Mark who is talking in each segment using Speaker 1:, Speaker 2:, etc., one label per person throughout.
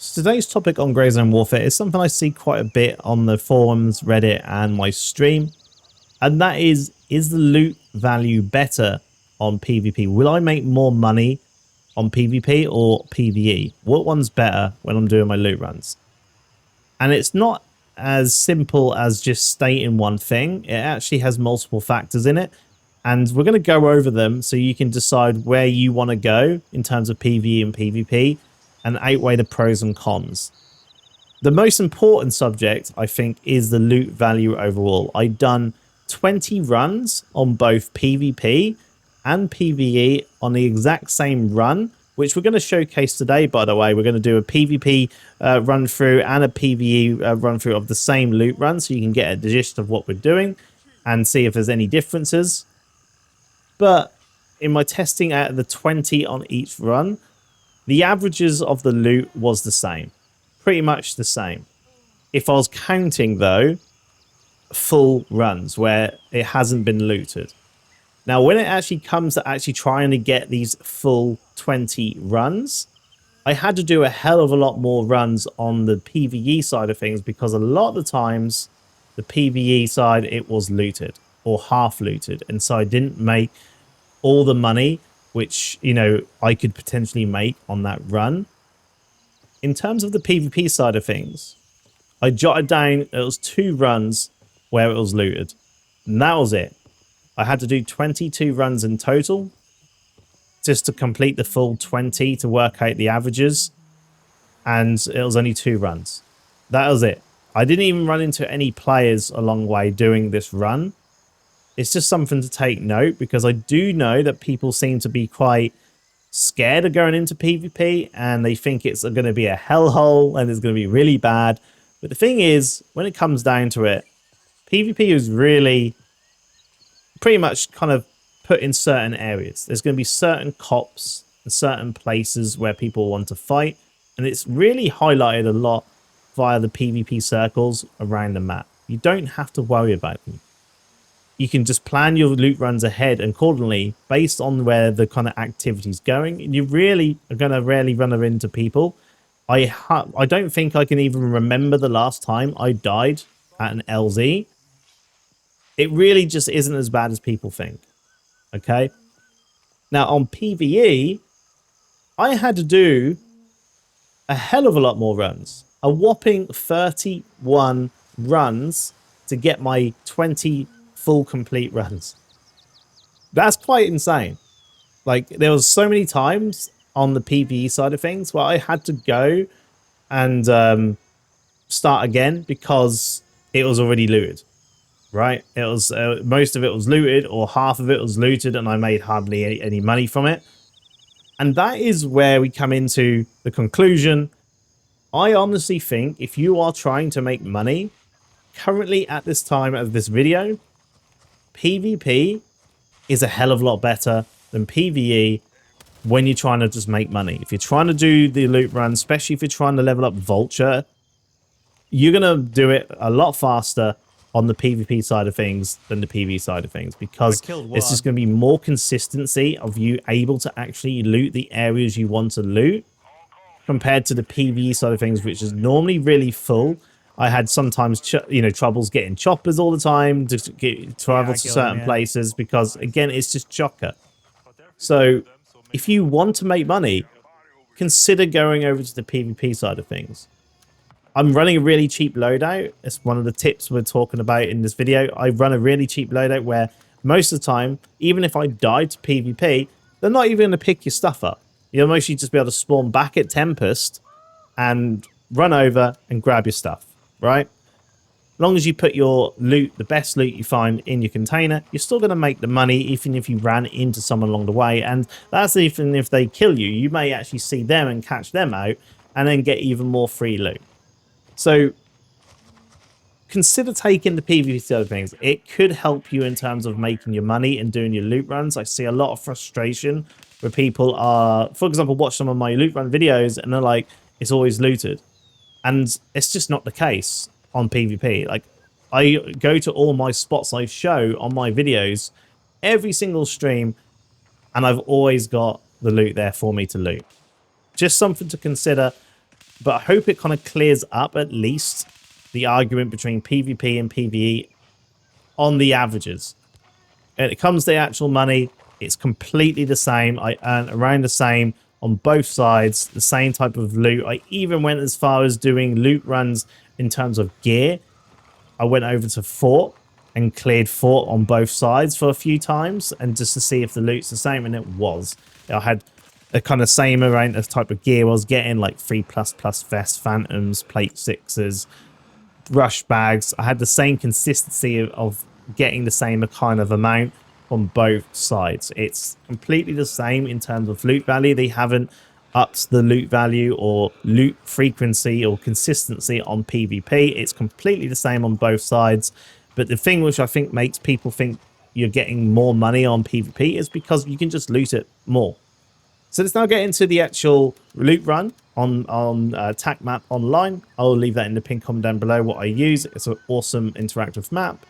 Speaker 1: So today's topic on Grey Zone Warfare is something I see quite a bit on the forums, Reddit, and my stream. And that is the loot value better on PvP? Will I make more money on PvP or PvE? What one's better when I'm doing my loot runs? And it's not as simple as just stating one thing. It actually has multiple factors in it. And we're going to go over them so you can decide where you want to go in terms of PvE and PvP and outweigh the pros and cons. The most important subject, I think, is the loot value overall. I've done 20 runs on both PvP and PvE on the exact same run, which we're going to showcase today, by the way. We're going to do a PvP run through and a PvE run through of the same loot run so you can get a gist of what we're doing and see if there's any differences. But in my testing out of the 20 on each run, the averages of the loot was the same. Pretty much the same. If I was counting, though, full runs where it hasn't been looted. Now, when it actually comes to actually trying to get these full 20 runs, I had to do a hell of a lot more runs on the PvE side of things because a lot of the times, the PvE side, it was looted or half looted. And so I didn't make all the money which, you know, I could potentially make on that run. In terms of the PvP side of things, I jotted down it was 2 runs where it was looted. And that was it. I had to do 22 runs in total just to complete the full 20 to work out the averages. And it was only 2 runs. That was it. I didn't even run into any players along the way doing this run. It's just something to take note because I do know that people seem to be quite scared of going into PvP and they think it's going to be a hellhole and it's going to be really bad. But the thing is, when it comes down to it, PvP is really pretty much kind of put in certain areas. There's going to be certain cops and certain places where people want to fight. And it's really highlighted a lot via the PvP circles around the map. You don't have to worry about them. You can just plan your loot runs ahead accordingly based on where the kind of activity's going. And you really are going to rarely run into people. I don't think I can even remember the last time I died at an LZ. It really just isn't as bad as people think. Okay. Now on PvE, I had to do a hell of a lot more runs. A whopping 31 runs to get my 20 full complete runs. That's quite insane. Like, there was so many times on the PvE side of things where I had to go and start again because it was already looted. Right? It was most of it was looted or half of it was looted and I made hardly any money from it. And that is where we come into the conclusion. I honestly think if you are trying to make money currently at this time of this video, PvP is a hell of a lot better than PvE when you're trying to just make money. If you're trying to do the loot run, especially if you're trying to level up Vulture, you're going to do it a lot faster on the PvP side of things than the PvE side of things because it's just going to be more consistency of you able to actually loot the areas you want to loot compared to the PvE side of things, which is normally really full. I had sometimes, troubles getting choppers all the time to travel to certain places because, again, it's just chocker. So if you want to make money, consider going over to the PvP side of things. I'm running a really cheap loadout. It's one of the tips we're talking about in this video. I run a really cheap loadout where most of the time, even if I die to PvP, they're not even going to pick your stuff up. You'll mostly just be able to spawn back at Tempest and run over and grab your stuff. Right? As long as you put your loot, the best loot you find in your container, you're still going to make the money even if you ran into someone along the way. And that's even if they kill you. You may actually see them and catch them out and then get even more free loot. So consider taking the PvP side of things. It could help you in terms of making your money and doing your loot runs. I see a lot of frustration where people are, for example, watch some of my loot run videos and they're like, it's always looted. And it's just not the case on PvP. Like, I go to all my spots I show on my videos, every single stream, and I've always got the loot there for me to loot. Just something to consider. but I hope it kind of clears up at least the argument between PvP and PvE on the averages. When it comes to the actual money, it's completely the same. I earn around the same on both sides, the same type of loot. I even went as far as doing loot runs in terms of gear. I went over to Fort and cleared Fort on both sides for a few times, and just to see if the loot's the same, and it was. I had the kind of same amount of type of gear I was getting, like 3++ vests, phantoms, plate 6s, rush bags. I had the same consistency of getting the same kind of amount on both sides. It's completely the same in terms of loot value. They haven't upped the loot value or loot frequency or consistency on PvP. It's completely the same on both sides. But the thing which I think makes people think you're getting more money on PvP is because you can just loot it more. So let's now get into the actual loot run on TacMap.online. I'll leave that in the pinned comment down below what I use. It's an awesome interactive map.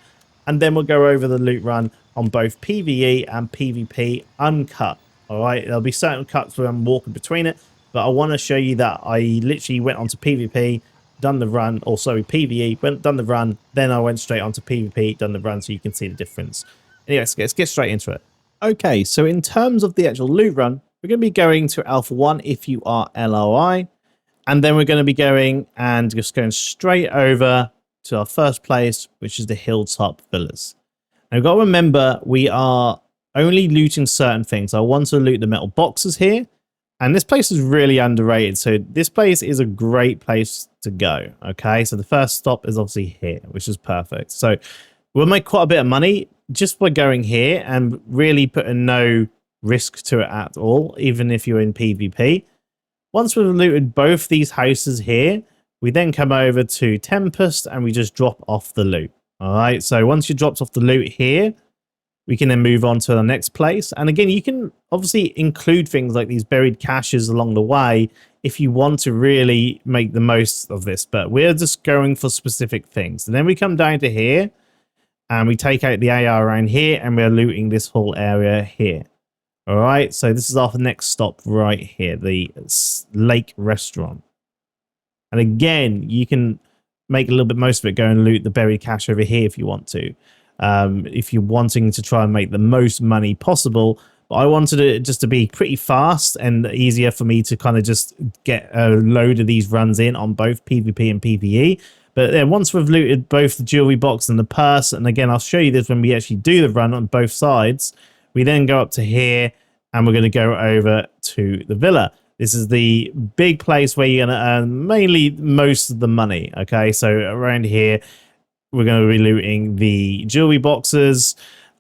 Speaker 1: And then we'll go over the loot run on both PvE and PvP uncut. All right, there'll be certain cuts where I'm walking between it, but I want to show you that I literally went onto PvP, done the run, or sorry, PvE, done the run, then I went straight onto PvP, done the run, so you can see the difference. Anyway, let's get straight into it. Okay, so in terms of the actual loot run, we're going to be going to Alpha 1 if you are LOI, and then we're going to be going and just going straight over to our first place, which is the Hilltop Villas. Now, you've got to remember, we are only looting certain things. I want to loot the metal boxes here, and this place is really underrated. So this place is a great place to go. Okay, so the first stop is obviously here, which is perfect. So we'll make quite a bit of money just by going here and really putting no risk to it at all, even if you're in PvP. Once we've looted both these houses here, we then come over to Tempest and we just drop off the loot. All right, so once you dropped off the loot here, we can then move on to the next place. And again, you can obviously include things like these buried caches along the way if you want to really make the most of this. But we're just going for specific things. And then we come down to here and we take out the AR around here and we're looting this whole area here. All right, so this is our next stop right here, the Lake Restaurant. And again, you can make a little bit most of it, go and loot the buried cache over here if you want to. If you're wanting to try and make the most money possible. But I wanted it just to be pretty fast and easier for me to kind of just get a load of these runs in on both PvP and PvE. But then once we've looted both the jewelry box and the purse, and again, I'll show you this when we actually do the run on both sides, we then go up to here and we're going to go over to the villa. This is the big place where you're going to earn mainly most of the money. Okay, so around here, we're going to be looting the jewelry boxes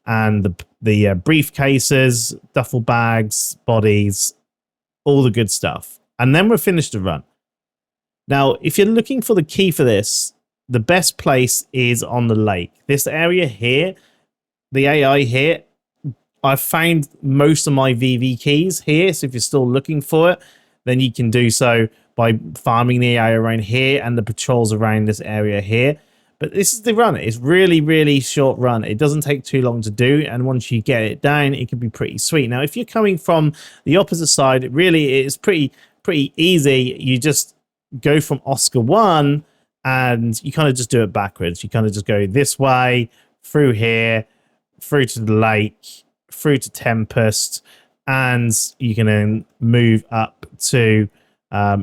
Speaker 1: and the briefcases, duffel bags, bodies, all the good stuff. And then we're finished the run. Now, if you're looking for the key for this, the best place is on the lake. This area here, the AI here, I've found most of my VV keys here. So if you're still looking for it, then you can do so by farming the AI around here and the patrols around this area here. But this is the run. It's really, really short run. It doesn't take too long to do. And once you get it down, it can be pretty sweet. Now, if you're coming from the opposite side, it really is pretty easy. You just go from Oscar 1 and you kind of just do it backwards. You kind of just go this way, through here, through to the lake, through to Tempest, and you can then move up to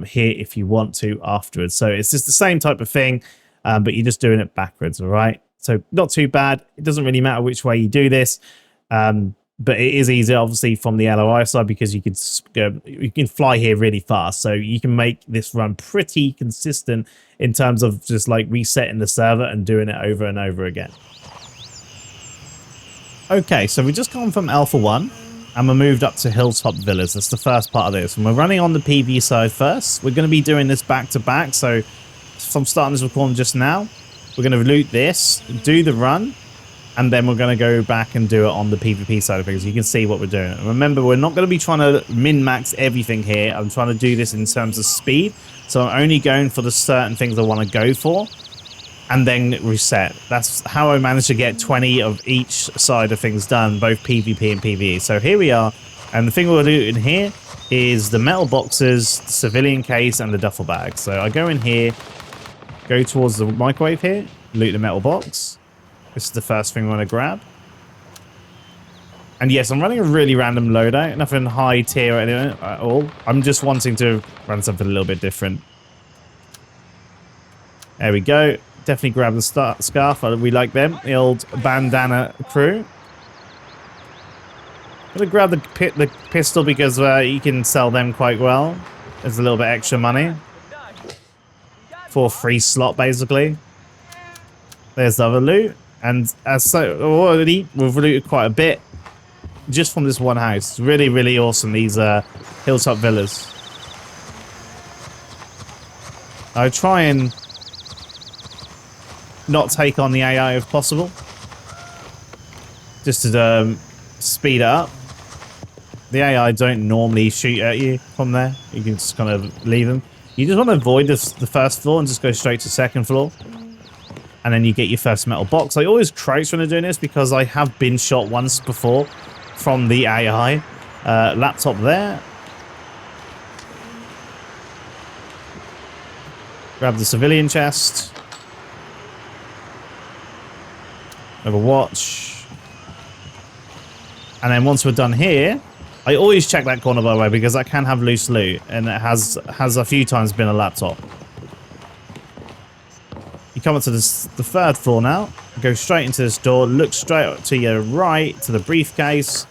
Speaker 1: here if you want to afterwards. So it's just the same type of thing. But you're just doing it backwards, all right? So not too bad. It doesn't really matter which way you do this. But it is easier, obviously, from the LOI side because you can fly here really fast. So you can make this run pretty consistent in terms of just like resetting the server and doing it over and over again. Okay, so we've just gone from Alpha 1 and we moved up to Hilltop Villas. That's the first part of this. And we're running on the PvE side first. We're going to be doing this back to back. So from starting this recording just now, we're going to loot this, do the run, and then we're going to go back and do it on the PvP side of things. You can see what we're doing. And remember, we're not going to be trying to min-max everything here. I'm trying to do this in terms of speed. So I'm only going for the certain things I want to go for and then reset. That's how I managed to get 20 of each side of things done, both PvP and PvE. So here we are. And the thing we'll do in here is the metal boxes, the civilian case, and the duffel bag. So I go in here, go towards the microwave here, loot the metal box. This is the first thing we want to grab. And yes, I'm running a really random loadout, nothing high tier at all. I'm just wanting to run something a little bit different. There we go. Definitely grab the scarf. We like them. The old bandana crew. I'm going to grab the pistol because you can sell them quite well. There's a little bit extra money. For a free slot, basically. There's the other loot. And as so already, we've looted quite a bit. Just from this one house. It's really, really awesome, these hilltop villas. I try and not take on the AI if possible. Just to speed it up. The AI don't normally shoot at you from there. You can just kind of leave them. You just want to avoid the first floor and just go straight to second floor. And then you get your first metal box. I always crouch when I'm doing this because I have been shot once before from the AI. Laptop there. Grab the civilian chest. Have a watch. And then once we're done here, I always check that corner, by the way, because I can have loose loot, and it has a few times been a laptop. You come up to the third floor now, go straight into this door, look straight to your right to the briefcase,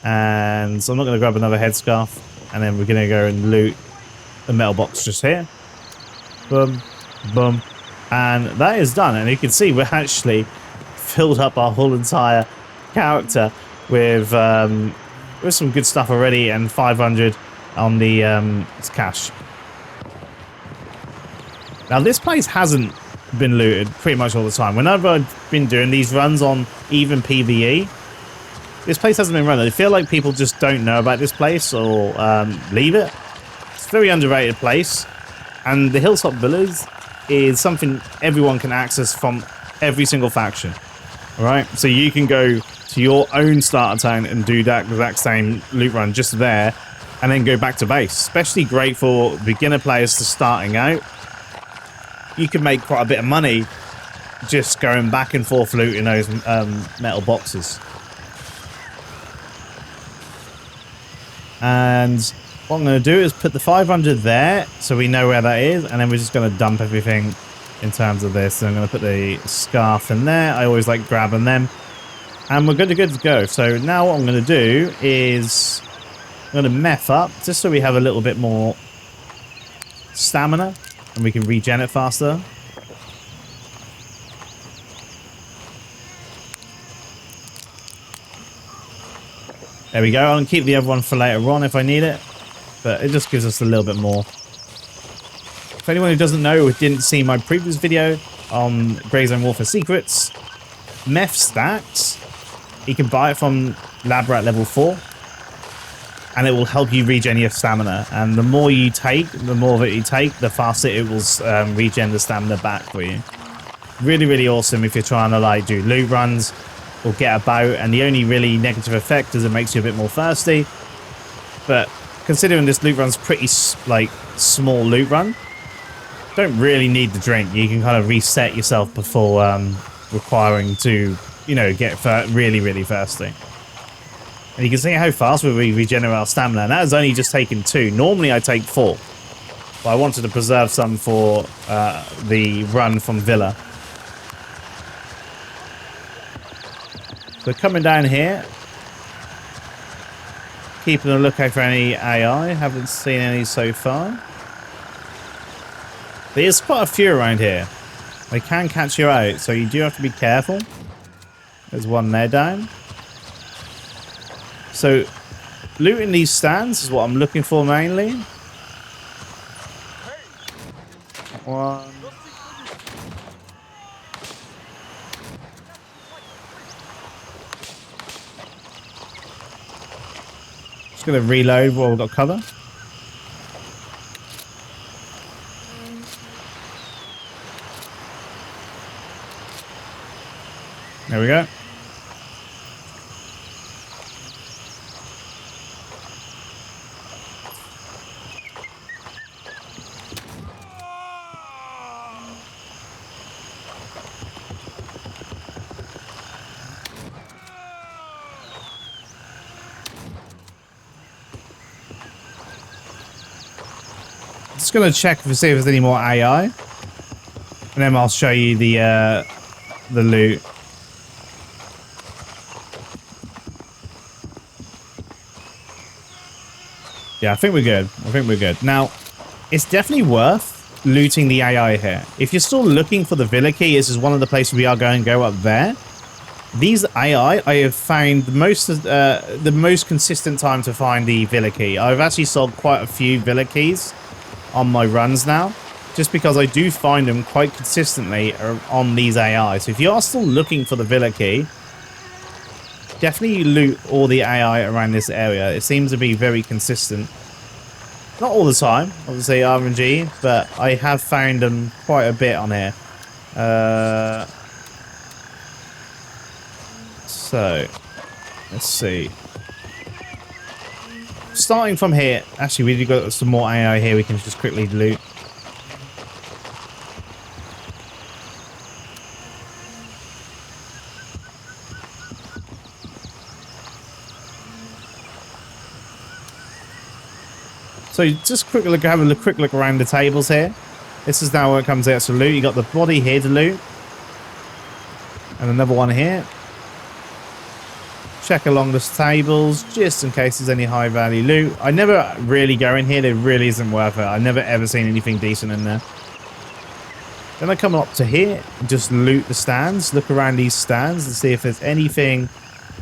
Speaker 1: and so I'm not going to grab another headscarf, and then we're going to go and loot the metal box just here. Boom, boom, and that is done. And you can see we're actually filled up our whole entire character with some good stuff already, and 500 on the cash. Now this place hasn't been looted pretty much all the time. Whenever I've been doing these runs on even PvE, this place hasn't been run. I feel like people just don't know about this place or leave it. It's a very underrated place, and the Hilltop Villas is something everyone can access from every single faction. All right, so you can go to your own starter town and do that exact same loot run just there, and then go back to base. Especially great for beginner players to starting out. You can make quite a bit of money just going back and forth looting those metal boxes. And what I'm going to do is put the 500 there so we know where that is, and then we're just going to dump everything in terms of this. So I'm going to put the scarf in there. I always like grabbing them. And we're good to go. So now what I'm going to do is I'm going to meth up just so we have a little bit more stamina and we can regen it faster. There we go. I'll keep the other one for later on if I need it, but it just gives us a little bit more. For anyone who doesn't know or didn't see my previous video on Grey Zone Warfare Secrets, meth stacks, you can buy it from Lab Rat level 4, and it will help you regen your stamina. And the more you take, the more of it you take, the faster it will regen the stamina back for you. Really, really awesome if you're trying to like do loot runs or get about. And the only really negative effect is it makes you a bit more thirsty. But considering this loot run's pretty like small loot run, don't really need the drink. You can kind of reset yourself before requiring to, you know, get really, really thirsty. And you can see how fast we regenerate our stamina. And that has only just taken 2. Normally I take 4. But I wanted to preserve some for the run from Villa. So coming down here. Keeping a lookout for any AI. Haven't seen any so far. There's quite a few around here. They can catch you out, so you do have to be careful. There's one there down. So, looting these stands is what I'm looking for mainly. One. Just going to reload while we've got cover. There we go. just going to check to see if there's any more AI. And then I'll show you the loot. Yeah, I think we're good. I think we're good. Now, it's definitely worth looting the AI here. If you're still looking for the villa key, this is one of the places we are going to go up there. These AI, I have found the most consistent time to find the villa key. I've actually sold quite a few villa keys on my runs now, just because I do find them quite consistently on these AI. So if you are still looking for the villa key, definitely loot all the AI around this area. It seems to be very consistent. Not all the time, obviously RNG, but I have found them quite a bit on here. So, let's see. Starting from here, actually we've got some more AI here we can just quickly loot. So just quick look, have a quick look around the tables here. This is now where it comes out to loot. You got the body here to loot. And another one here. Check along the tables just in case there's any high value loot. I never really go in here. There really isn't worth it. I've never ever seen anything decent in there. Then I come up to here and just loot the stands. Look around these stands and see if there's anything,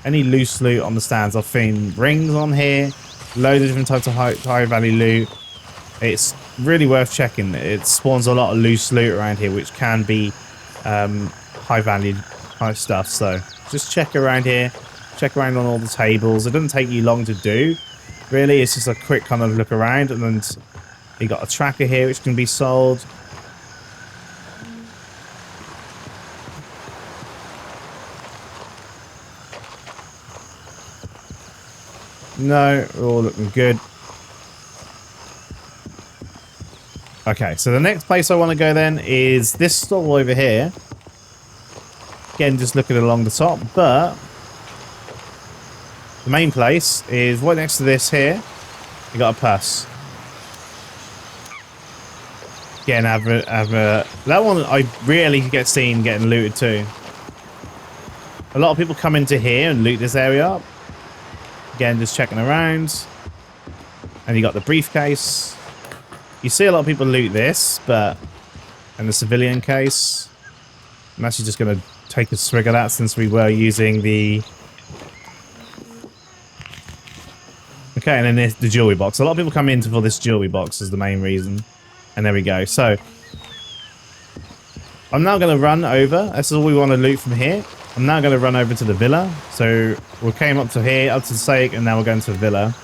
Speaker 1: any loose loot on the stands. I've seen rings on here. Loads of different types of high value loot. It's really worth checking. It spawns a lot of loose loot around here, which can be high value type stuff. So just check around here. Check around on all the tables. It doesn't take you long to do. Really, it's just a quick kind of look around. And then you got a tracker here which can be sold. No, we're all looking good. Okay, so the next place I want to go then is this stall over here. Again, just looking along the top, but the main place is right next to this here. You got a purse. Again, that one I rarely get seen getting looted too. A lot of people come into here and loot this area up. Again, just checking around. And you got the briefcase. You see a lot of people loot this, but... And the civilian case. I'm actually just going to take a swig of that since we were using the... Okay, and then there's the jewelry box. A lot of people come in for this jewelry box is the main reason. And there we go. So, I'm now going to run over. That's all we want to loot from here. I'm now going to run over to the villa. So, we came up to here, up to the stake, and now we're going to the villa.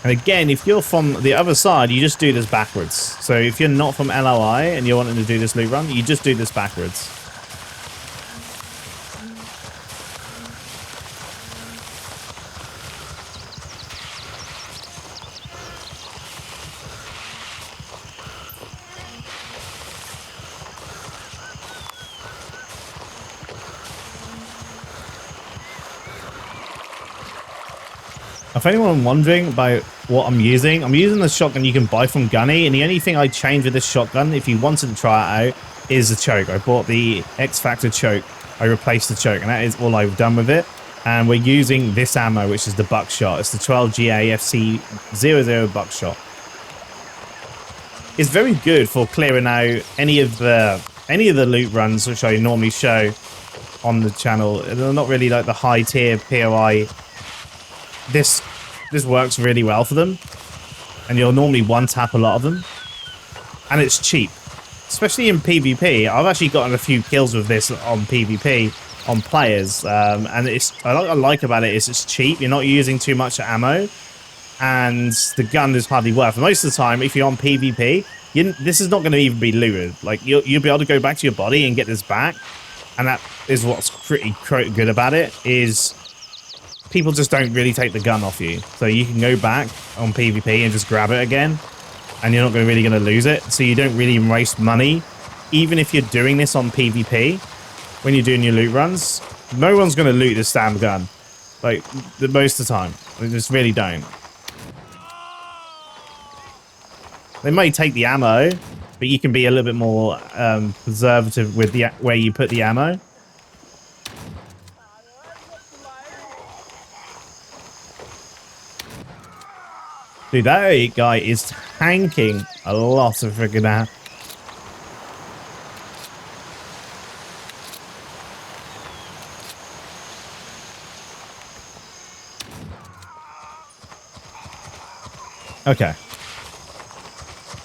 Speaker 1: And again, if you're from the other side, you just do this backwards. So, if you're not from LOI and you're wanting to do this loot run, you just do this backwards. If anyone wondering about what I'm using the shotgun you can buy from Gunny, and the only thing I changed with this shotgun, if you wanted to try it out, is the choke. I bought the X Factor choke. I replaced the choke, and that is all I've done with it. And we're using this ammo, which is the buckshot. It's the 12GA FC00 buckshot. It's very good for clearing out any of the loot runs which I normally show on the channel. They're not really like the high tier POI. This works really well for them, and you'll normally one-tap a lot of them, and it's cheap, especially in PvP. I've actually gotten a few kills with this on PvP on players, and what I like about it is it's cheap. You're not using too much ammo, and the gun is hardly worth it. Most of the time, if you're on PvP, this is not going to even be looted. Like you'll be able to go back to your body and get this back, and that is what's pretty good about it. Is people just don't really take the gun off you. So you can go back on PvP and just grab it again, and you're not really going to lose it. So you don't really waste money. Even if you're doing this on PvP, when you're doing your loot runs, no one's going to loot this damn gun. Like, most of the time. They just really don't. They may take the ammo, but you can be a little bit more conservative with the where you put the ammo. Dude, that guy is tanking a lot of friggin' ammo. Okay.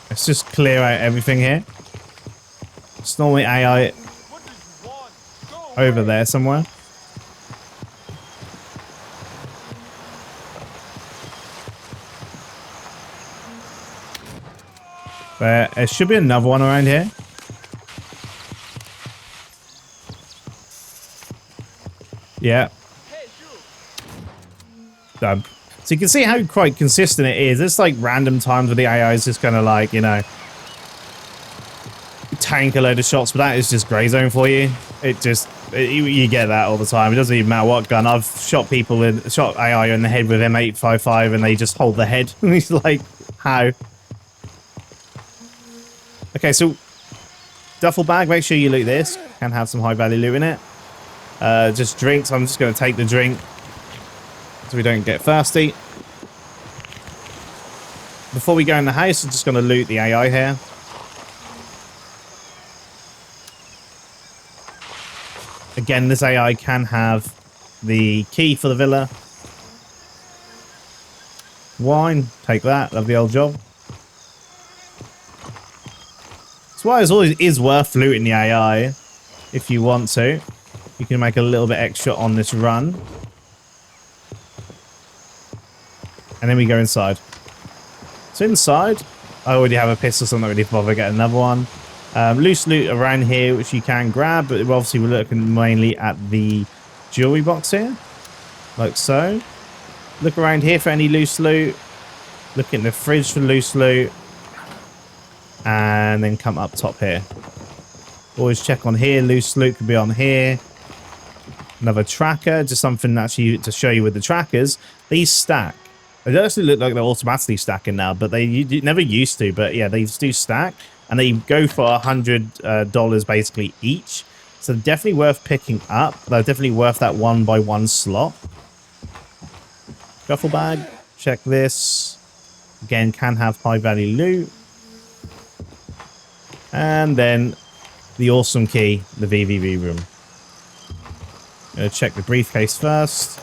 Speaker 1: Let's just clear out everything here. It's normally AI over there somewhere. There should be another one around here. Yeah. Done. So you can see how quite consistent it is. It's like random times where the AI is just kind of like, you know, tank a load of shots, but that is just gray zone for you. You get that all the time. It doesn't even matter what gun. I've shot AI in the head with M855 and they just hold the head. And he's like, how? Okay, so duffel bag, make sure you loot this. Can have some high value loot in it. Just drinks. I'm just going to take the drink so we don't get thirsty. Before we go in the house, I'm just going to loot the AI here. Again, this AI can have the key for the villa. Wine, take that. Love the old job. That's why it always is worth looting the AI if you want to. You can make a little bit extra on this run. And then we go inside. So inside, I already have a pistol, so I'm not really bothered getting another one. Loose loot around here, which you can grab, but obviously we're looking mainly at the jewelry box here, like so. Look around here for any loose loot. Look in the fridge for loose loot. And then come up top here. Always check on here. Loose loot could be on here. Another tracker, just something actually to show you with the trackers. These stack. They actually look like they're automatically stacking now, but they never used to. But yeah, they do stack. And they go for $100 basically each. So definitely worth picking up. They're definitely worth that 1-by-1 slot. Duffel bag. Check this. Again, can have high value loot. And then the awesome key, the VVV room. Gonna check the briefcase first.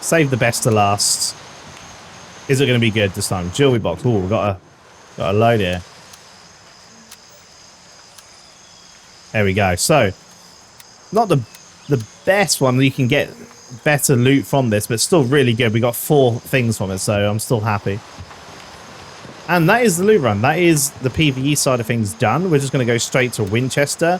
Speaker 1: Save the best to last. Is it going to be good this time? Jewelry box. Oh, we've got a load here. There we go. So, not the best one. You can get better loot from this, but still really good. We got 4 things from it, so I'm still happy. And that is the loot run. That is the PvE side of things done. We're just going to go straight to Winchester.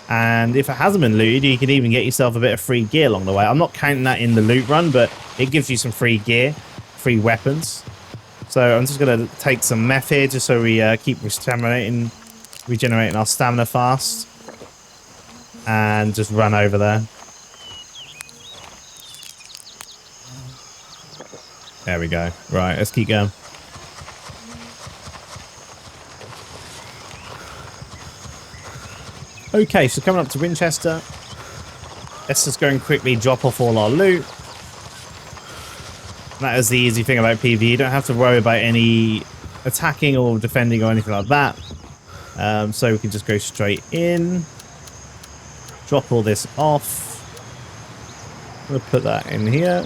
Speaker 1: And if it hasn't been looted, you can even get yourself a bit of free gear along the way. I'm not counting that in the loot run, but it gives you some free gear, free weapons. So I'm just going to take some meth here just so we keep regenerating our stamina fast. And just run over there. There we go. Right, let's keep going. Okay, so coming up to Winchester. Let's just go and quickly drop off all our loot. That is the easy thing about PvE. You don't have to worry about any attacking or defending or anything like that. So we can just go straight in. Drop all this off. We'll put that in here.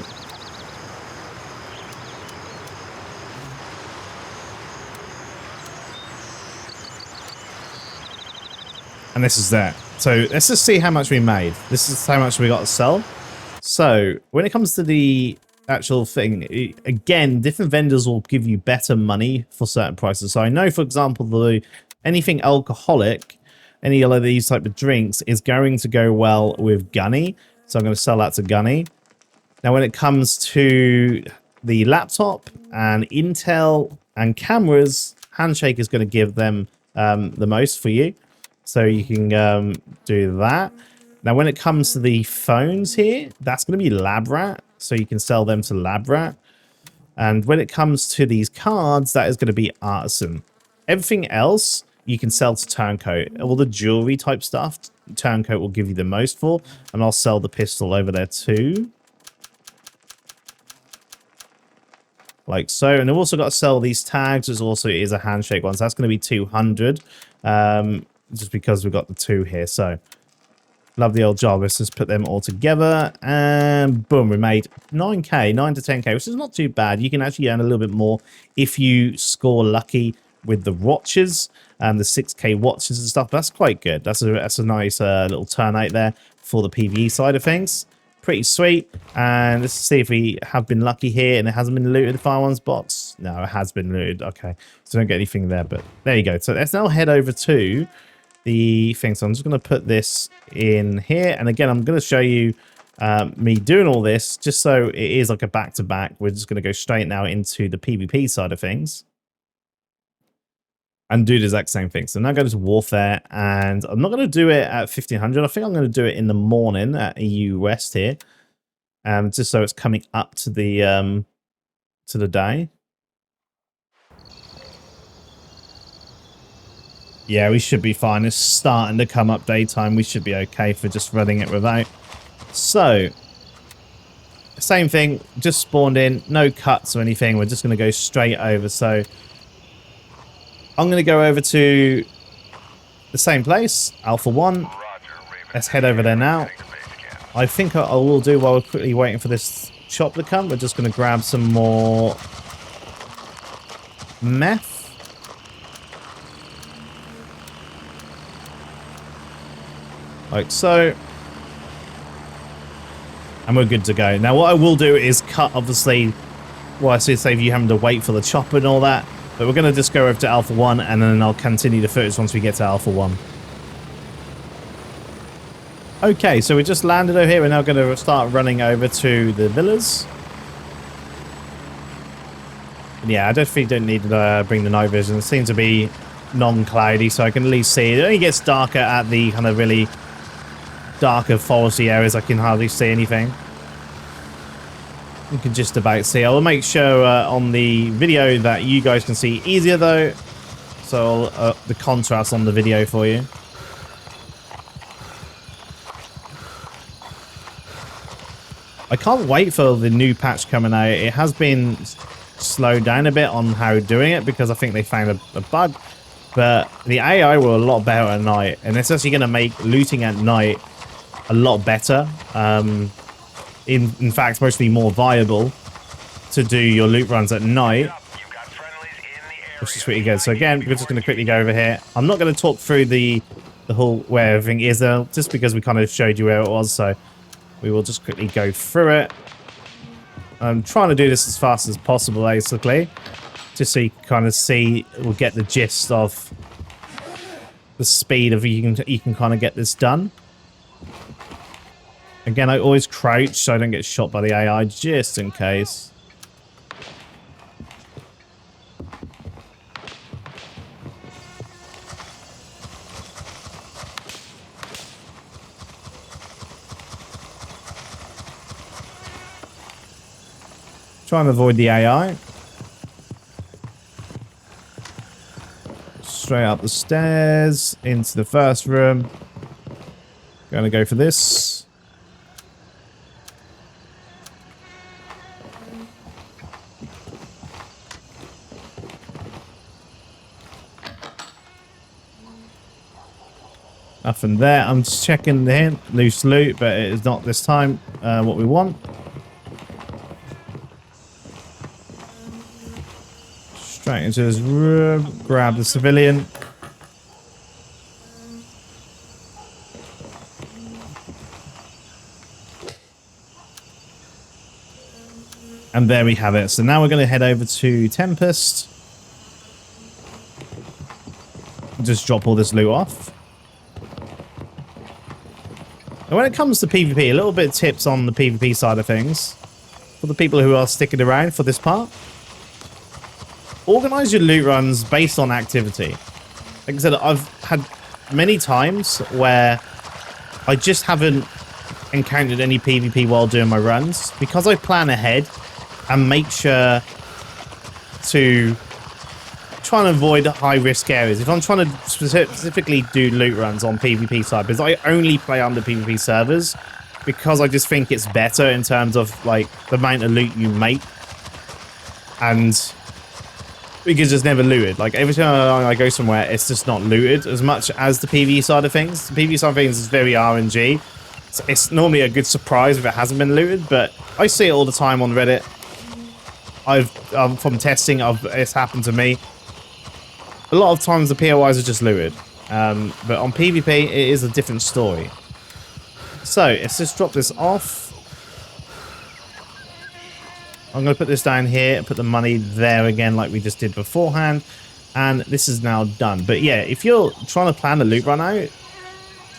Speaker 1: And this is that. So let's just see how much we made. This is how much we got to sell. So when it comes to the actual thing, again, different vendors will give you better money for certain prices. So I know, for example, anything alcoholic, any of these type of drinks is going to go well with Gunny. So I'm going to sell that to Gunny. Now, when it comes to the laptop and Intel and cameras, Handshake is going to give them the most for you. So you can do that. Now, when it comes to the phones here, that's going to be LabRat. So you can sell them to LabRat. And when it comes to these cards, that is going to be artisan. Everything else you can sell to turncoat. All the jewelry type stuff, turncoat will give you the most for. And I'll sell the pistol over there too. Like so. And I've also got to sell these tags, which also is a handshake one. So that's going to be 200. Just because we've got the 2 here. So love the old job. Let's just put them all together. And boom, we made 9k, 9 to 10k, which is not too bad. You can actually earn a little bit more if you score lucky with the watches and the 6k watches and stuff. That's quite good. That's a nice little turnout there for the PvE side of things. Pretty sweet. And let's see if we have been lucky here and it hasn't been looted. The firearms box. No, it has been looted. Okay, so don't get anything there, but there you go. So let's now head over to the thing. So I'm just going to put this in here. And again, I'm going to show you me doing all this just so it is like a back-to-back. We're just going to go straight now into the PvP side of things and do the exact same thing. So now go to Warfare, and I'm not going to do it at 1500. I think I'm going to do it in the morning at EU West here, just so it's coming up to the day. Yeah, we should be fine. It's starting to come up daytime. We should be okay for just running it without. So, same thing, just spawned in, no cuts or anything. We're just going to go straight over. So, I'm going to go over to the same place, Alpha 1. Let's head over there now. I think I will do while we're quickly waiting for this shop to come. We're just going to grab some more meth. Like so. And we're good to go. Now what I will do is cut, obviously, well, I should save you having to wait for the chopper and all that. But we're going to just go over to Alpha 1 and then I'll continue the footage once we get to Alpha 1. Okay, so we just landed over here. We're now going to start running over to the villas. Yeah, I don't need to bring the night vision. It seems to be non-cloudy, so I can at least see. It only gets darker at the kind of really darker foresty areas. I can hardly see anything. You can just about see. I'll make sure on the video that you guys can see easier though. So the contrast on the video for you. I can't wait for the new patch coming out. It has been slowed down a bit on how doing it because I think they found a bug. But the AI were a lot better at night. And it's actually going to make looting at night a lot better. In fact, mostly more viable to do your loot runs at night, which is pretty good. So again, we're just going to quickly go over here. I'm not going to talk through the whole where everything is there, just because we kind of showed you where it was. So we will just quickly go through it. I'm trying to do this as fast as possible, basically, just so you can kind of see, we'll get the gist of the speed of you can kind of get this done. Again, I always crouch so I don't get shot by the AI, just in case. Try and avoid the AI. Straight up the stairs, into the first room. Gonna go for this. Nothing there. I'm just checking the hint. Loose loot, but it is not this time what we want. Straight into this room. Grab the civilian. And there we have it. So now we're going to head over to Tempest. Just drop all this loot off. And when it comes to PvP, a little bit of tips on the PvP side of things. For the people who are sticking around for this part. Organize your loot runs based on activity. Like I said, I've had many times where I just haven't encountered any PvP while doing my runs. Because I plan ahead and make sure to try and avoid high-risk areas. If I'm trying to specifically do loot runs on PvP side, because I only play under PvP servers, because I just think it's better in terms of like the amount of loot you make, and because it's never looted. Like every time I go somewhere, it's just not looted as much as the PvE side of things. The PvE side of things is very RNG. So it's normally a good surprise if it hasn't been looted, but I see it all the time on Reddit. From testing, it's happened to me. A lot of times the POIs are just looted, but on PvP it is a different story. So let's just drop this off. I'm going to put this down here and put the money there again like we just did beforehand, and this is now done. But yeah, if you're trying to plan the loot run out,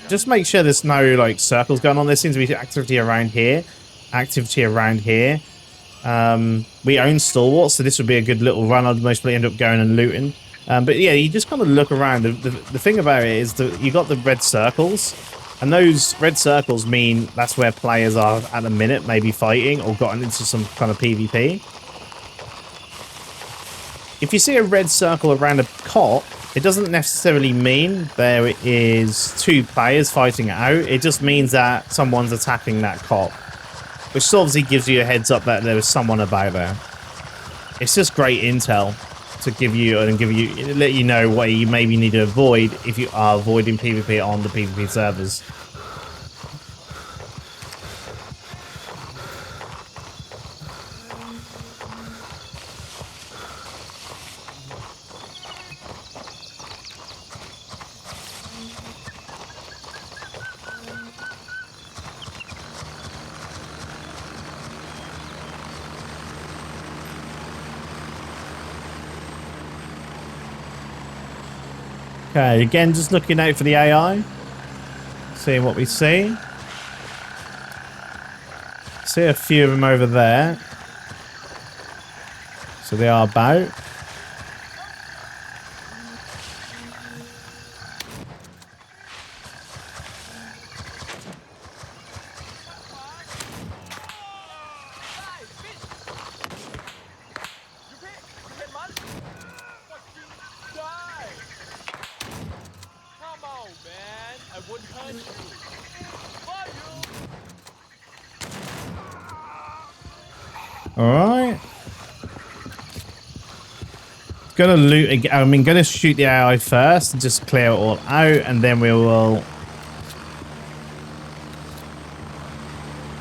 Speaker 1: just make sure there's no like circles going on. There seems to be activity around here, activity around here. We own Stalwart, so this would be a good little run. I'd mostly end up going and looting. But yeah, you just kind of look around. The thing about it is that you got the red circles, and those red circles mean that's where players are at the minute, maybe fighting or gotten into some kind of PvP. If you see a red circle around a cot, it doesn't necessarily mean there is 2 players fighting it out. It just means that someone's attacking that cot, which obviously gives you a heads up that there is someone about there. It's just great intel to give you and let you know what you maybe need to avoid if you are avoiding PvP on the PvP servers. Okay, again, just looking out for the AI. Seeing what we see. See a few of them over there. So they are about. Alright. Gonna loot again. I mean, gonna shoot the AI first and just clear it all out, and then we will.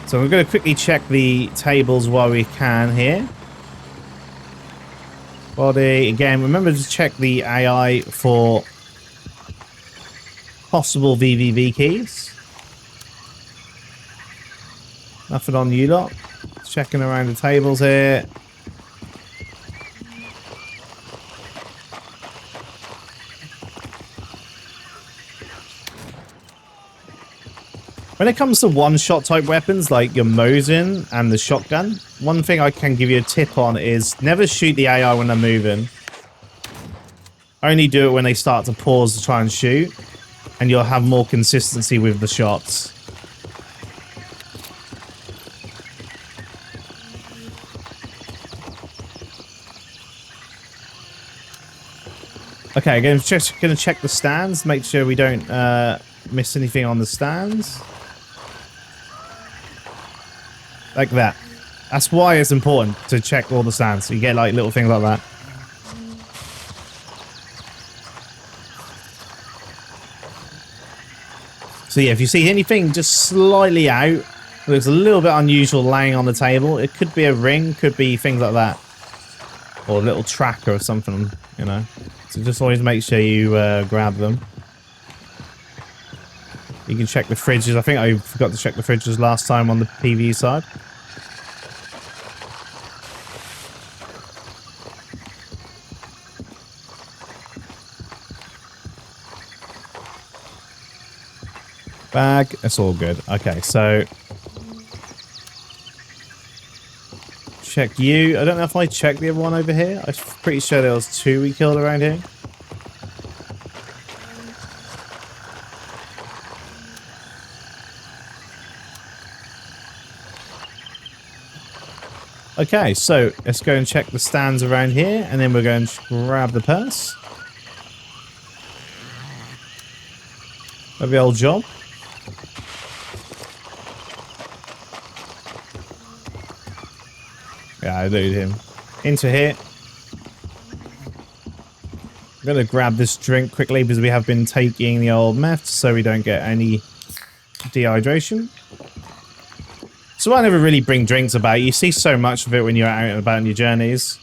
Speaker 1: So we're gonna quickly check the tables while we can here. Body again. Remember to check the AI for possible VVV keys. Nothing on you lot. Checking around the tables here. When it comes to one-shot type weapons like your Mosin and the shotgun, one thing I can give you a tip on is never shoot the AI when they're moving. Only do it when they start to pause to try and shoot, and you'll have more consistency with the shots. Okay, again, just gonna check the stands, make sure we don't miss anything on the stands. Like that. That's why it's important to check all the stands. So you get like little things like that. So yeah, if you see anything just slightly out, looks a little bit unusual laying on the table, it could be a ring, could be things like that. Or a little tracker or something, you know. So just always make sure you grab them. You can check the fridges. I think I forgot to check the fridges last time on the PvE side. Bag. It's all good. Okay, so check you. I don't know if I checked the other one over here. I'm pretty sure there was 2 we killed around here. Okay, so let's go and check the stands around here, and then we're going to grab the purse. Lovely old job. Yeah, I looted him. Into here. I'm going to grab this drink quickly because we have been taking the old meth so we don't get any dehydration. So I never really bring drinks about. You see so much of it when you're out and about on your journeys.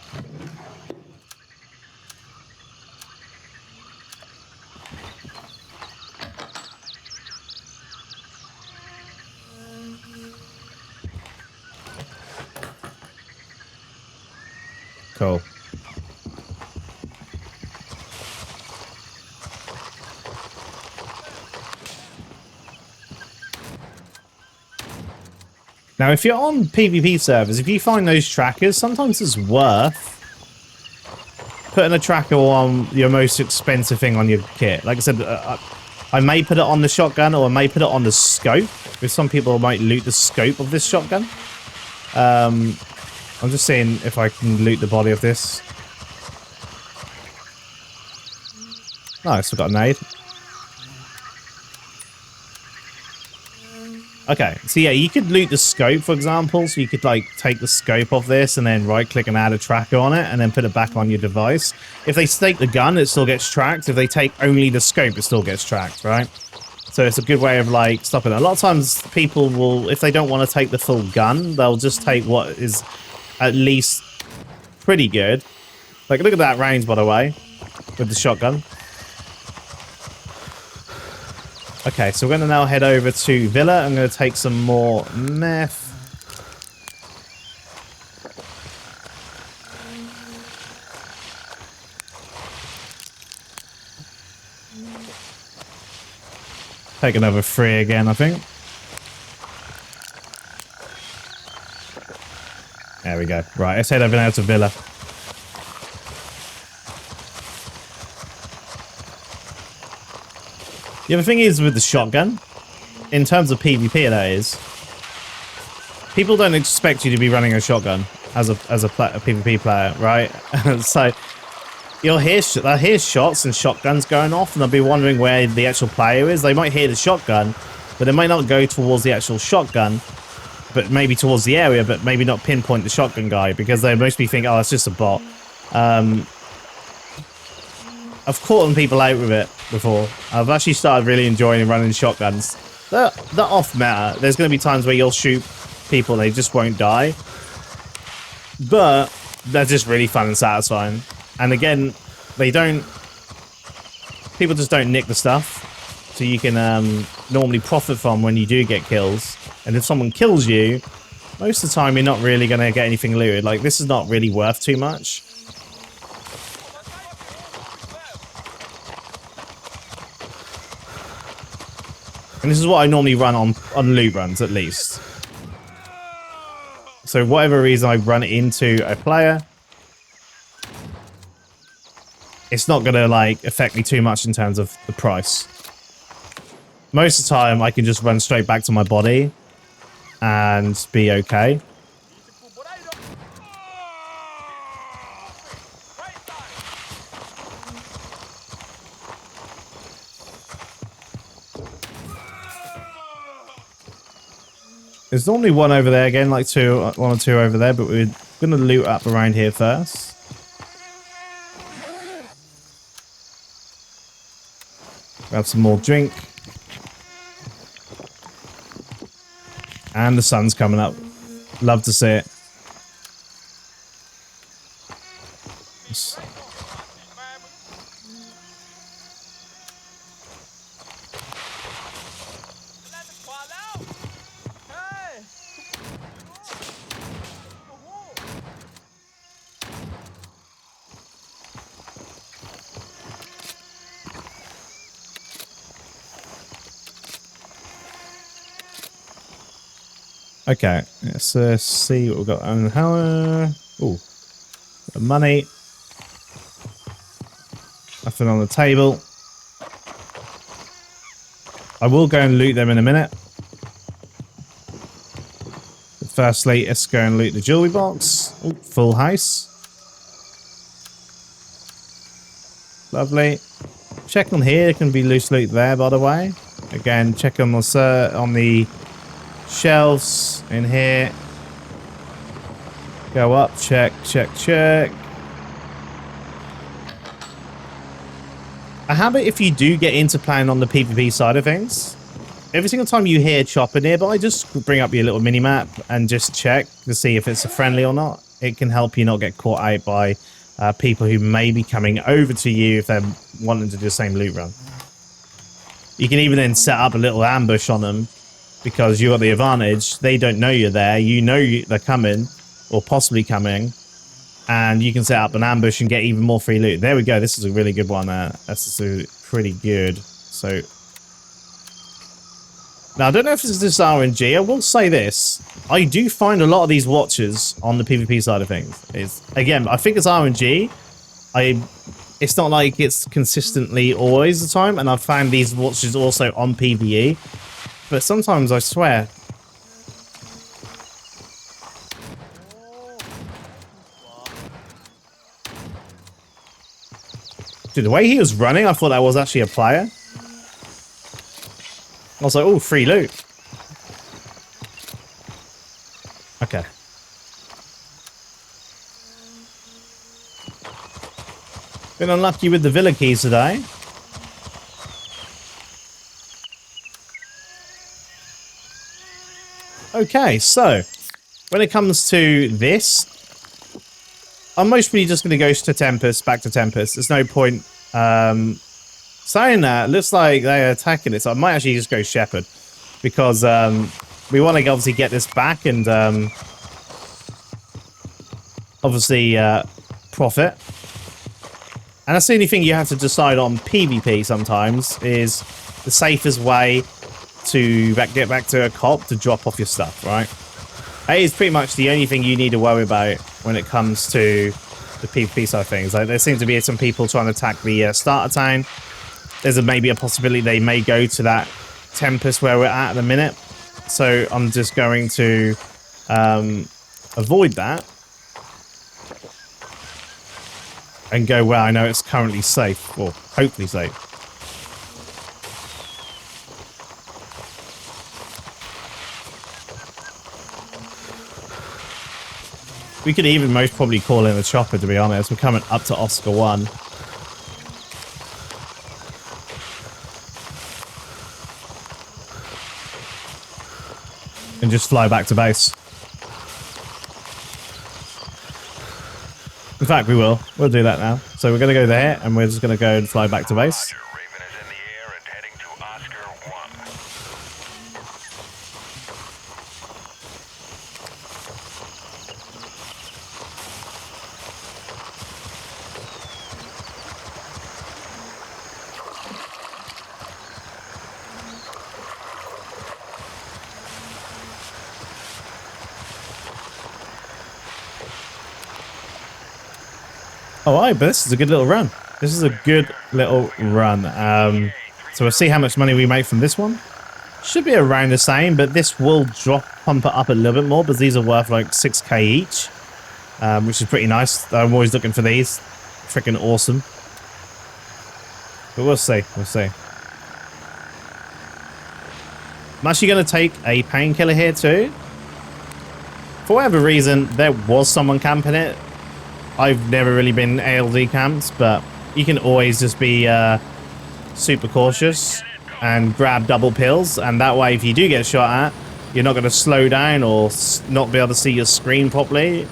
Speaker 1: Cool. Now, if you're on PvP servers, if you find those trackers, sometimes it's worth putting a tracker on your most expensive thing on your kit. Like I said, I may put it on the shotgun or I may put it on the scope, because some people might loot the scope of this shotgun. I'm just seeing if I can loot the body of this. Nice, we've got a nade. Okay, so yeah, you could loot the scope, for example. So you could like take the scope of this and then right click and add a tracker on it and then put it back on your device. If they take the gun, it still gets tracked. If they take only the scope, it still gets tracked, right? So it's a good way of like stopping it. A lot of times people will, if they don't want to take the full gun, they'll just take what is at least pretty good. Like look at that range, by the way, with the shotgun. Okay, so we're going to now head over to Villa. I'm going to take some more meth. Take another 3 again, I think. There we go. Right, let's head over now to Villa. The other thing is with the shotgun, in terms of PvP that is, people don't expect you to be running a shotgun as a PvP player, right? So you'll hear shots and shotguns going off and they'll be wondering where the actual player is. They might hear the shotgun, but they might not go towards the actual shotgun, but maybe towards the area, but maybe not pinpoint the shotgun guy because they mostly think, oh, it's just a bot. I've caught people out with it before. I've actually started really enjoying running shotguns. They're off meta. There's going to be times where you'll shoot people and they just won't die. But they're just really fun and satisfying. And again, people just don't nick the stuff. So you can normally profit from when you do get kills. And if someone kills you, most of the time you're not really going to get anything looted. Like this is not really worth too much. And this is what I normally run on loot runs, at least. So whatever reason I run into a player, it's not going to like affect me too much in terms of the price. Most of the time, I can just run straight back to my body and be okay. There's normally one over there again, like one or two over there, but we're going to loot up around here first. Grab some more drink. And the sun's coming up. Love to see it. Okay, let's see what we've got. Ooh, money. Nothing on the table. I will go and loot them in a minute. Firstly, let's go and loot the jewelry box. Ooh, full house. Lovely. Check on here. There can be loose loot there, by the way. Again, check on the shelves in here. Go up. Check, check, check. A habit if you do get into playing on the PvP side of things. Every single time you hear chopper nearby, just bring up your little mini-map and just check to see if it's a friendly or not. It can help you not get caught out by people who may be coming over to you if they're wanting to do the same loot run. You can even then set up a little ambush on them because you got the advantage. They don't know you're there. You know they're coming or possibly coming, and you can set up an ambush and get even more free loot. There we go. This is a really good one. That's pretty good. So now, I don't know if this is RNG. I will say this. I do find a lot of these watches on the PvP side of things. Again, I think it's RNG. It's not like it's consistently always the time. And I've found these watches also on PvE. But sometimes I swear. Dude, the way he was running, I thought that was actually a player. I was like, oh, free loot. Okay. Been unlucky with the villa keys today. Okay, so when it comes to this, I'm mostly just going to go to Tempest, back to Tempest. There's no point saying that. Looks like they're attacking it, so I might actually just go Shepherd because we want to obviously get this back and obviously profit. And that's the only thing you have to decide on PvP sometimes is the safest way to get back to a cop to drop off your stuff, right? That is pretty much the only thing you need to worry about when it comes to the PvP side of things. Like, there seem to be some people trying to attack the starter town. There's maybe a possibility they may go to that Tempest where we're at the minute. So I'm just going to avoid that and go where I know it's currently safe, or hopefully safe. We could even most probably call in a chopper, to be honest. We're coming up to Oscar 1. And just fly back to base. In fact, we will. We'll do that now. So we're going to go there, and we're just going to go and fly back to base. All right, but this is a good little run. This is a good little run. So we'll see how much money we make from this one. Should be around the same, but this will pump it up a little bit more because these are worth like 6k each, which is pretty nice. I'm always looking for these. Freaking awesome. But we'll see. We'll see. I'm actually going to take a painkiller here too. For whatever reason, there was someone camping it. I've never really been ALD camps, but you can always just be super cautious and grab double pills. And that way, if you do get shot at, you're not going to slow down or not be able to see your screen properly.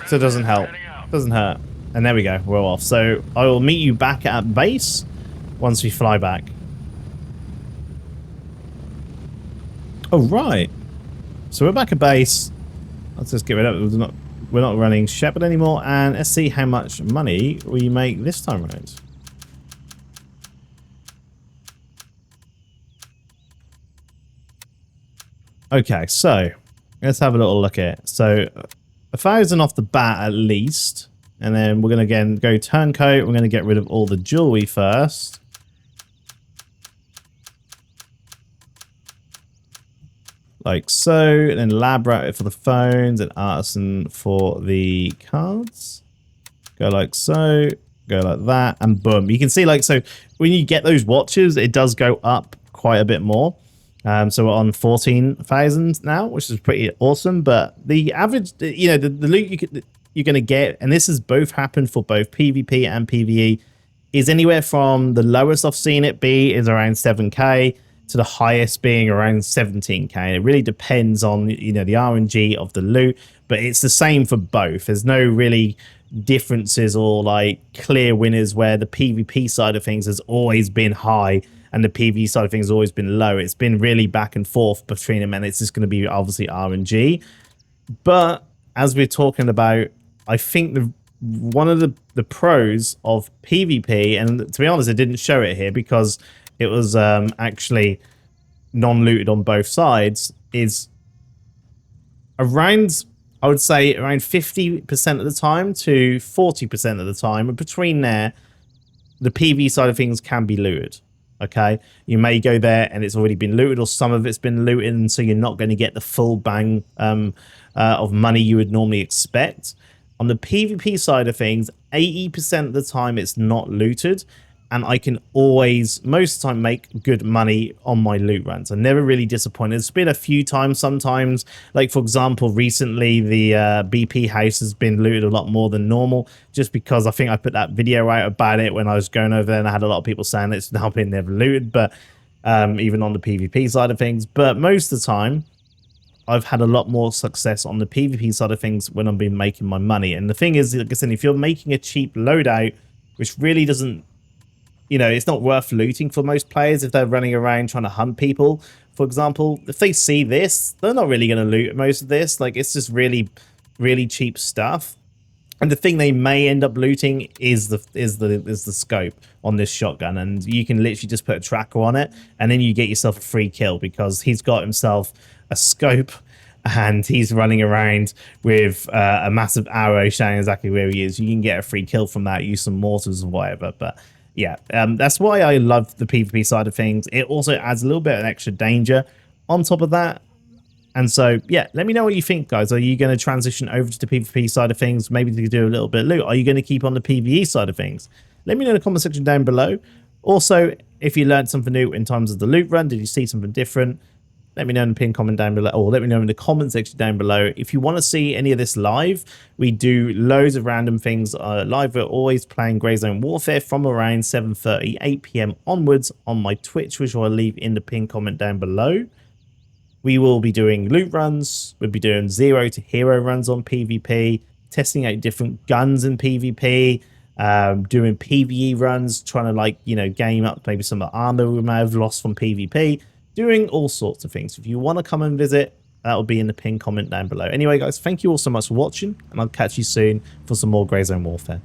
Speaker 1: So it doesn't help. Doesn't hurt. And there we go. We're off. So I will meet you back at base once we fly back. Oh, right. So we're back at base. Let's just get rid of it. We're not running Shepherd anymore, and let's see how much money we make this time around. Okay, so let's have a little look at it. So 1,000 off the bat at least, and then we're going to again go turncoat. We're going to get rid of all the jewelry first. like so, and then lab router for the phones and artisan for the cards. Go like so, go like that, and boom. You can see like, so when you get those watches, it does go up quite a bit more. So we're on 14,000 now, which is pretty awesome. But the average, you know, the loot you're going to get, and this has both happened for both PvP and PvE, is anywhere from the lowest I've seen it be is around 7k to the highest being around 17k. It really depends on, you know, the RNG of the loot, but it's the same for both. There's no really differences or like clear winners where the PvP side of things has always been high and the PvE side of things has always been low. It's been really back and forth between them, and it's just going to be obviously RNG. But as we're talking about, I think one of the pros of PvP, and to be honest, it didn't show it here because it was actually non-looted on both sides, is around, I would say around 50% of the time to 40% of the time, and between there, the PvE side of things can be looted. Okay, you may go there and it's already been looted, or some of it's been looted, and so you're not going to get the full bang of money you would normally expect. On the PvP side of things, 80% of the time it's not looted, and I can always, most of the time, make good money on my loot runs. I'm never really disappointed. It's been a few times sometimes, like for example, recently the BP house has been looted a lot more than normal, just because I think I put that video out about it when I was going over there, and I had a lot of people saying it's now been never looted, but even on the PvP side of things. But most of the time, I've had a lot more success on the PvP side of things when I've been making my money. And the thing is, like I said, if you're making a cheap loadout, which really doesn't, you know, it's not worth looting for most players if they're running around trying to hunt people. For example, if they see this, they're not really going to loot most of this. Like, it's just really, really cheap stuff. And the thing they may end up looting is the scope on this shotgun, and you can literally just put a tracker on it, and then you get yourself a free kill because he's got himself a scope and he's running around with a massive arrow showing exactly where he is. You can get a free kill from that, use some mortars or whatever. But yeah, that's why I love the PvP side of things. It also adds a little bit of extra danger on top of that. And so, yeah, let me know what you think, guys. Are you going to transition over to the PvP side of things? Maybe to do a little bit of loot. Are you going to keep on the PvE side of things? Let me know in the comment section down below. Also, if you learned something new in terms of the loot run, did you see something different? Let me know in the pinned comment down below, or let me know in the comment section down below. If you want to see any of this live, we do loads of random things live. We're always playing Grey Zone Warfare from around 7:30, 8 p.m. onwards on my Twitch, which I'll leave in the pinned comment down below. We will be doing loot runs. We'll be doing 0 to hero runs on PvP, testing out different guns in PvP, doing PvE runs, trying to, like, you know, game up maybe some of the armor we may have lost from PvP, doing all sorts of things. If you want to come and visit, that will be in the pinned comment down below. Anyway, guys, thank you all so much for watching, and I'll catch you soon for some more Grey Zone Warfare.